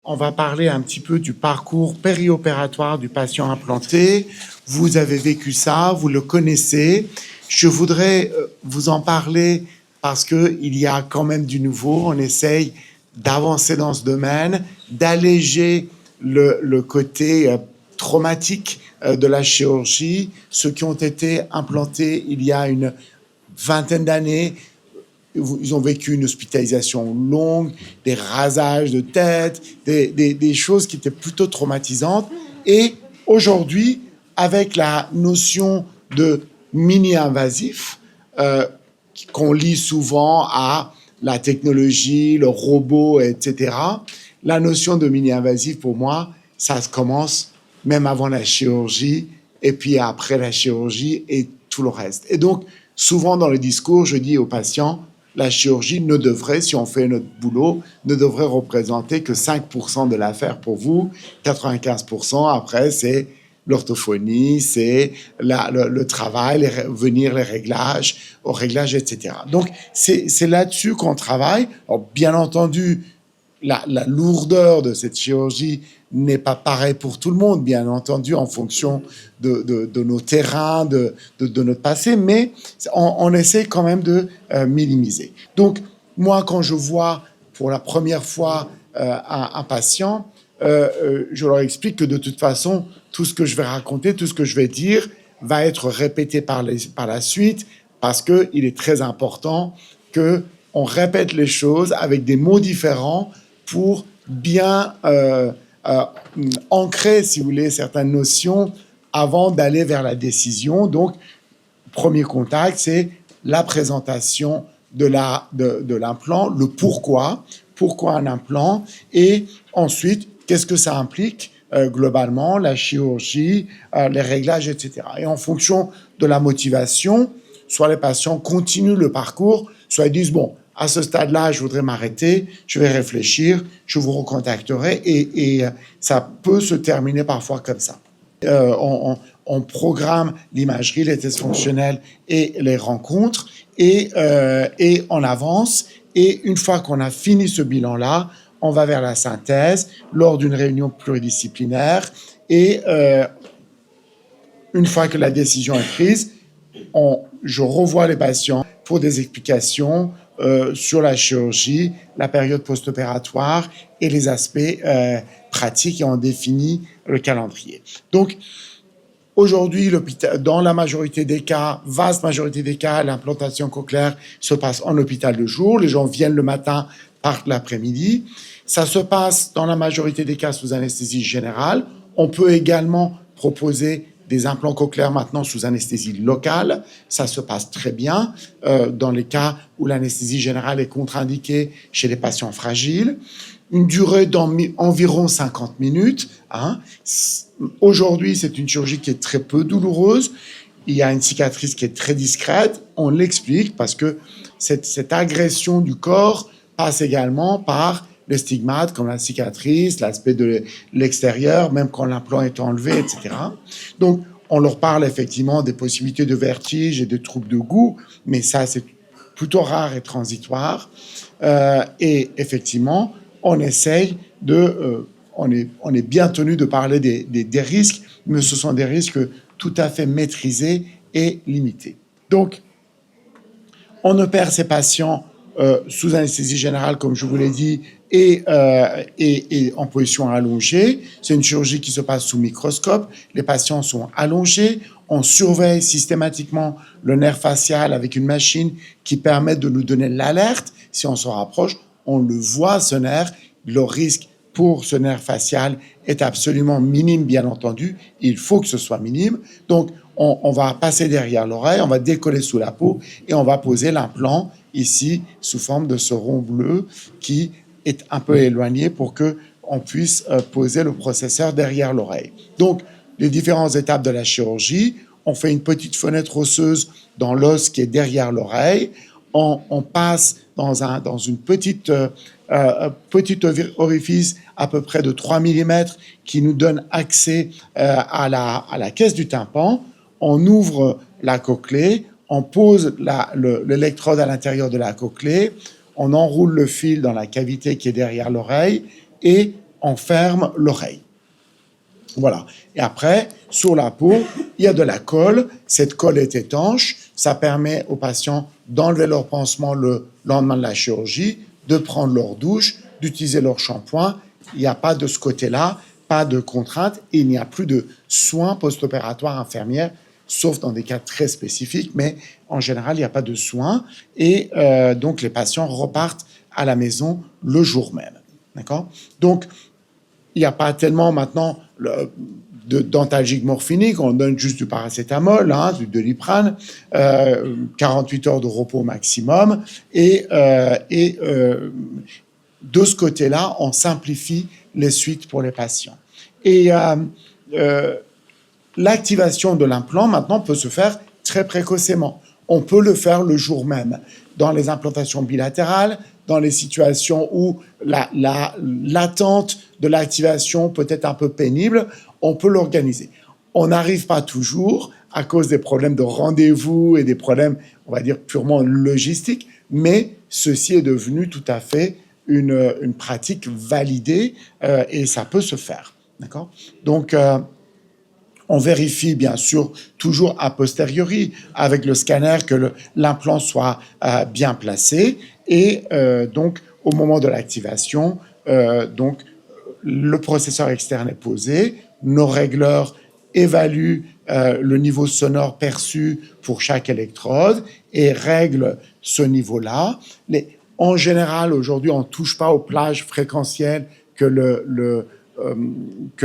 On va parler un petit peu du parcours périopératoire du patient implanté. Vous avez vécu ça, vous le connaissez. Je voudrais vous en parler parce qu'il y a quand même du nouveau. On essaye d'avancer dans ce domaine, d'alléger le côté traumatique de la chirurgie. Ceux qui ont été implantés il y a une vingtaine d'années, ils ont vécu une hospitalisation longue, des rasages de tête, des choses qui étaient plutôt traumatisantes. Et aujourd'hui, avec la notion de mini-invasif, qu'on lie souvent à la technologie, le robot, etc., la notion de mini-invasif, pour moi, ça commence même avant la chirurgie, et puis après la chirurgie et tout le reste. Et donc, souvent dans le discours, je dis aux patients, la chirurgie ne devrait, si on fait notre boulot, ne devrait représenter que 5% de l'affaire pour vous. 95%, après, c'est l'orthophonie, c'est le travail, les réglages, etc. Donc, c'est là-dessus qu'on travaille. Alors, bien entendu, la lourdeur de cette chirurgie n'est pas pareil pour tout le monde, bien entendu, en fonction de nos terrains, de notre passé, mais on essaie quand même de minimiser. Donc, moi, quand je vois pour la première fois un patient, je leur explique que de toute façon, tout ce que je vais raconter, tout ce que je vais dire va être répété par la suite, parce qu'il est très important qu'on répète les choses avec des mots différents pour bien ancrer, si vous voulez, certaines notions avant d'aller vers la décision. Donc, premier contact, c'est la présentation de l'implant, le pourquoi un implant, et ensuite, qu'est-ce que ça implique globalement, la chirurgie, les réglages, etc. Et en fonction de la motivation, soit les patients continuent le parcours, soit ils disent, bon, à ce stade-là, je voudrais m'arrêter, je vais réfléchir, je vous recontacterai, et ça peut se terminer parfois comme ça. On programme l'imagerie, les tests fonctionnels et les rencontres, et on avance, et une fois qu'on a fini ce bilan-là, on va vers la synthèse lors d'une réunion pluridisciplinaire, et une fois que la décision est prise, je revois les patients pour des explications sur la chirurgie, la période post-opératoire et les aspects pratiques, et on définit le calendrier. Donc, aujourd'hui, dans la majorité des cas, vaste majorité des cas, l'implantation cochléaire se passe en hôpital de jour. Les gens viennent le matin, partent l'après-midi. Ça se passe dans la majorité des cas sous anesthésie générale. On peut également proposer des implants cochléaires maintenant sous anesthésie locale. Ça se passe très bien dans les cas où l'anesthésie générale est contre-indiquée chez les patients fragiles. Une durée d'environ 50 minutes. Aujourd'hui, c'est une chirurgie qui est très peu douloureuse. Il y a une cicatrice qui est très discrète. On l'explique parce que cette agression du corps passe également par les stigmates comme la cicatrice, l'aspect de l'extérieur, même quand l'implant est enlevé, etc. Donc, on leur parle effectivement des possibilités de vertige et de troubles de goût, mais ça, c'est plutôt rare et transitoire. Et effectivement, on essaye on est bien tenu de parler des risques, mais ce sont des risques tout à fait maîtrisés et limités. Donc, on opère ces patients sous anesthésie générale, comme je vous l'ai dit, et en position allongée. C'est une chirurgie qui se passe sous microscope. Les patients sont allongés. On surveille systématiquement le nerf facial avec une machine qui permet de nous donner l'alerte. Si on se rapproche, on le voit, ce nerf. Le risque pour ce nerf facial est absolument minime, bien entendu. Il faut que ce soit minime. Donc, on va passer derrière l'oreille, on va décoller sous la peau et on va poser l'implant ici sous forme de ce rond bleu qui est un peu éloigné pour qu'on puisse poser le processeur derrière l'oreille. Donc, les différentes étapes de la chirurgie, on fait une petite fenêtre osseuse dans l'os qui est derrière l'oreille, on passe dans une petite orifice à peu près de 3 mm qui nous donne accès à la caisse du tympan. On ouvre la cochlée, on pose l'électrode à l'intérieur de la cochlée, on enroule le fil dans la cavité qui est derrière l'oreille et ferme l'oreille. Voilà. Et après, sur la peau, il y a de la colle. Cette colle est étanche. Ça permet aux patients d'enlever leur pansement le lendemain de la chirurgie, de prendre leur douche, d'utiliser leur shampoing. Il n'y a pas de ce côté-là, pas de contrainte. Et il n'y a plus de soins post-opératoires infirmières, sauf dans des cas très spécifiques. Mais en général, il n'y a pas de soins. Et donc, les patients repartent à la maison le jour même. D'accord ? Donc, il n'y a pas tellement maintenant d'antalgiques morphiniques, on donne juste du paracétamol, du Doliprane, 48 heures de repos maximum, et de ce côté-là, on simplifie les suites pour les patients. Et l'activation de l'implant, maintenant, peut se faire très précocement. On peut le faire le jour même, dans les implantations bilatérales, dans les situations où l'attente de l'activation peut être un peu pénible, on peut l'organiser. On n'arrive pas toujours à cause des problèmes de rendez-vous et des problèmes, on va dire, purement logistiques, mais ceci est devenu tout à fait une pratique validée et ça peut se faire. D'accord ? Donc, on vérifie bien sûr toujours a posteriori avec le scanner que l'implant soit bien placé et donc au moment de l'activation, donc le processeur externe est posé, nos régleurs évaluent le niveau sonore perçu pour chaque électrode et règlent ce niveau-là. En général, aujourd'hui, on ne touche pas aux plages fréquentielles que le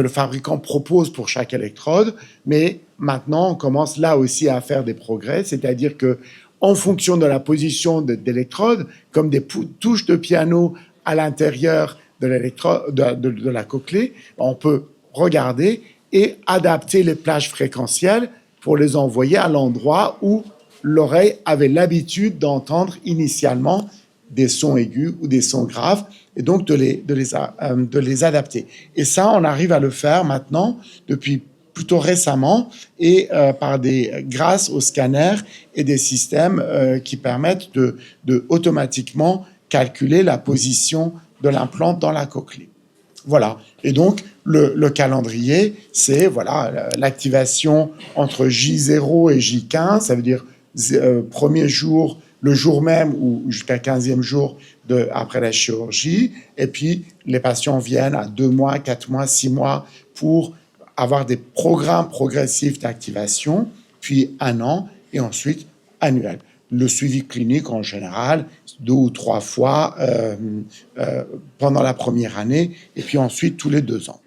fabricant propose pour chaque électrode, mais maintenant on commence là aussi à faire des progrès, c'est-à-dire que en fonction de la position d'électrode, comme des touches de piano à l'intérieur de la cochlée, on peut regarder et adapter les plages fréquentielles pour les envoyer à l'endroit où l'oreille avait l'habitude d'entendre initialement des sons aigus ou des sons graves, et donc de les adapter. Et ça, on arrive à le faire maintenant depuis plutôt récemment et grâce aux scanners et des systèmes qui permettent de automatiquement calculer la position de l'implant dans la cochlée. Voilà. Et donc, le calendrier, c'est l'activation entre J0 et J15, ça veut dire premier jour, le jour même ou jusqu'à 15e jour après la chirurgie. Et puis, les patients viennent à 2 mois, 4 mois, 6 mois pour avoir des programmes progressifs d'activation, puis 1 an et ensuite annuel. Le suivi clinique, en général, 2 ou 3 fois pendant la première année et puis ensuite tous les 2 ans.